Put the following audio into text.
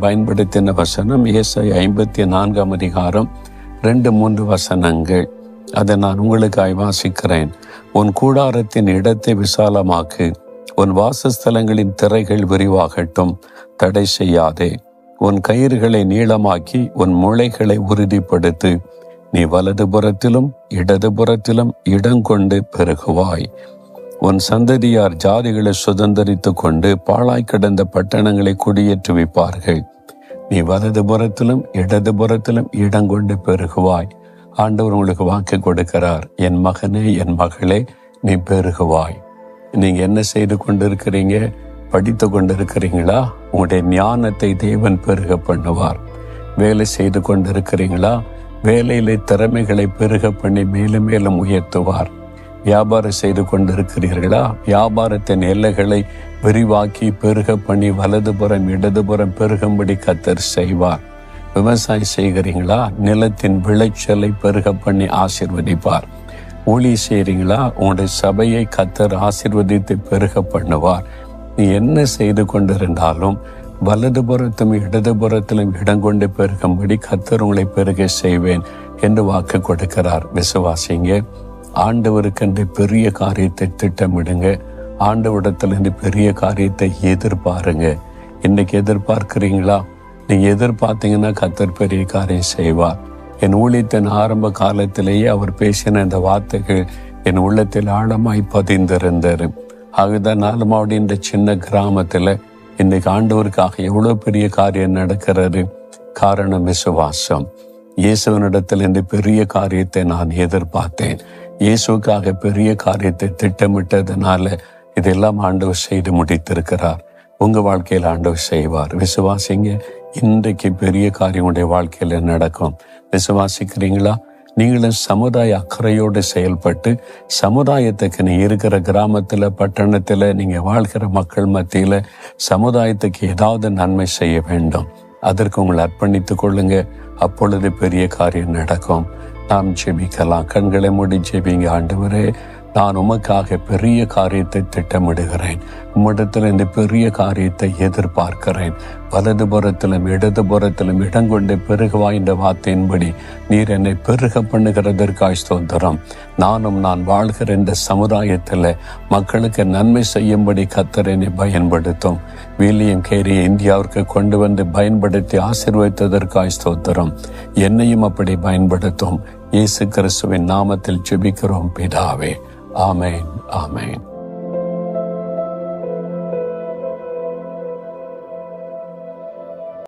பயன்படுத்தின வசனம் ஏசாயா 54 அதிகாரம் 2-3 வசனங்கள். அதை நான் உங்களுக்காய் வாசிக்கிறேன். உன் கூடாரத்தின் இடத்தை விசாலமாக்கு, உன் வாசஸ்தலங்களின் திரைகள் விரிவாகட்டும், தடை செய்யாதே. உன் கயிறுகளை நீளமாக்கி உன் முளைகளை உறுதிப்படுத்து. நீ வலதுபுறத்திலும் இடதுபுறத்திலும் இடங்கொண்டு பெருகுவாய். உன் சந்ததியார் ஜாதிகளை சுதந்தரித்து கொண்டு பாழாய் கிடந்த பட்டணங்களை குடியேற்றுவிப்பார்கள். நீ வலதுபுறத்திலும் இடதுபுறத்திலும் இடங்கொண்டு பெருகுவாய். ஆண்டவர் உங்களுக்கு வாக்கு கொடுக்கிறார். என் மகனே, என் மகளே, நீ பெருகுவாய். நீங்க என்ன செய்து கொண்டிருக்கிறீங்க? படித்து கொண்டிருக்கிறீங்களா? உங்களுடைய ஞானத்தை தேவன் பெருக பண்ணுவார். வேலை செய்து கொண்டிருக்கிறீங்களா? வேலையிலே திறமைகளை பெருக பண்ணி மேலும் மேலும் உயர்த்துவார். வியாபாரம் செய்து கொண்டிருக்கிறீர்களா? வியாபாரத்தின் எல்லைகளை விரிவாக்கி பெருக பண்ணி வலதுபுறம் இடதுபுறம் பெருகும்படி கர்த்தர் செய்வார். விவசாயம் செய்கிறீங்களா? நிலத்தின் விளைச்சலை பெருக பண்ணி ஆசீர்வதிப்பார். ஊழியம் செய்கிறீங்களா? உங்களுடைய சபையை கர்த்தர் ஆசீர்வதித்து பெருக பண்ணுவார். நீ என்ன செய்து கொண்டிருந்தாலும் வலதுபுறத்தும் இடதுபுறத்திலும் இடங்கொண்டு பெருகும்படி கர்த்தர் உங்களை பெருக செய்வேன் என்று வாக்கு கொடுக்கிறார். விசுவாசிங்க. ஆண்டவருக்கென்று பெரிய காரியத்தை திட்டமிடுங்க. ஆண்டவரிடத்திலிருந்து பெரிய காரியத்தை எதிர்பாருங்க. இன்னைக்கு எதிர்பார்க்கிறீங்களா? நீங்க எதிர்பார்த்தீங்கன்னா கர்த்தர் பெரிய காரியம் செய்வார். என் ஊழியத்தின் ஆரம்ப காலத்திலேயே அவர் பேசின இந்த வார்த்தைகள் என் உள்ளத்தில் ஆழமாய் பதிந்திருந்தாரு. ஆகுதான் நாலுமாவுடைய இந்த சின்ன கிராமத்துல இன்னைக்கு ஆண்டவருக்காக எவ்வளவு பெரிய காரியம் நடக்கிறது. காரணம் விசுவாசம். இயேசுவனிடத்தில் இந்த பெரிய காரியத்தை நான் எதிர்பார்த்தேன். இயேசுக்காக பெரிய காரியத்தை திட்டமிட்டதுனால இதெல்லாம் ஆண்டவர் செய்து முடித்திருக்கிறார். உங்க வாழ்க்கையில் ஆண்டவர் செய்வார். விசுவாசிங்க. இன்றைக்கு பெரிய காரியம் உடைய வாழ்க்கையில நடக்கும். விசுவாசிக்கிறீங்களா? நீங்களும் சமுதாய அக்கறையோடு செயல்பட்டு சமுதாயத்துக்கு நீ இருக்கிற கிராமத்துல பட்டணத்துல நீங்க வாழ்கிற மக்கள் மத்தியில சமுதாயத்துக்கு ஏதாவது நன்மை செய்ய வேண்டும். அதற்கு உங்களை அர்ப்பணித்துக் கொள்ளுங்க. அப்பொழுது பெரிய காரியம் நடக்கும். நாம் ஜெபிக்கலாம். கண்களை மூடி ஜெபிங்க. ஆண்டவரே, நான் உமக்காக பெரிய காரியத்தை திட்டமிடுகிறேன். உம்மிடத்தில் இந்த பெரிய காரியத்தை எதிர்பார்க்கிறேன். வலதுபுறத்திலும் இடதுபுறத்திலும் இடங்கொண்டு பெருகுவாய் என்ற வார்த்தையின்படி நீர் என்னை பெருக பண்ணுகிறதற்காய் ஸ்தோத்திரம். நானும் நான் வாழ்கிற இந்த சமுதாயத்தில் மக்களுக்கு நன்மை செய்யும்படி கர்த்தர் என்னை பயன்படுத்தும். வில்லியம் கேரியை இந்தியாவிற்கு கொண்டு வந்து பயன்படுத்தி ஆசீர்வதித்ததற்காய் ஸ்தோத்திரம். என்னையும் அப்படி பயன்படுத்தும். இயேசு கிறிஸ்துவின் நாமத்தில் ஜெபிக்கிறோம் பிதாவே. ஆமேன், ஆமேன்.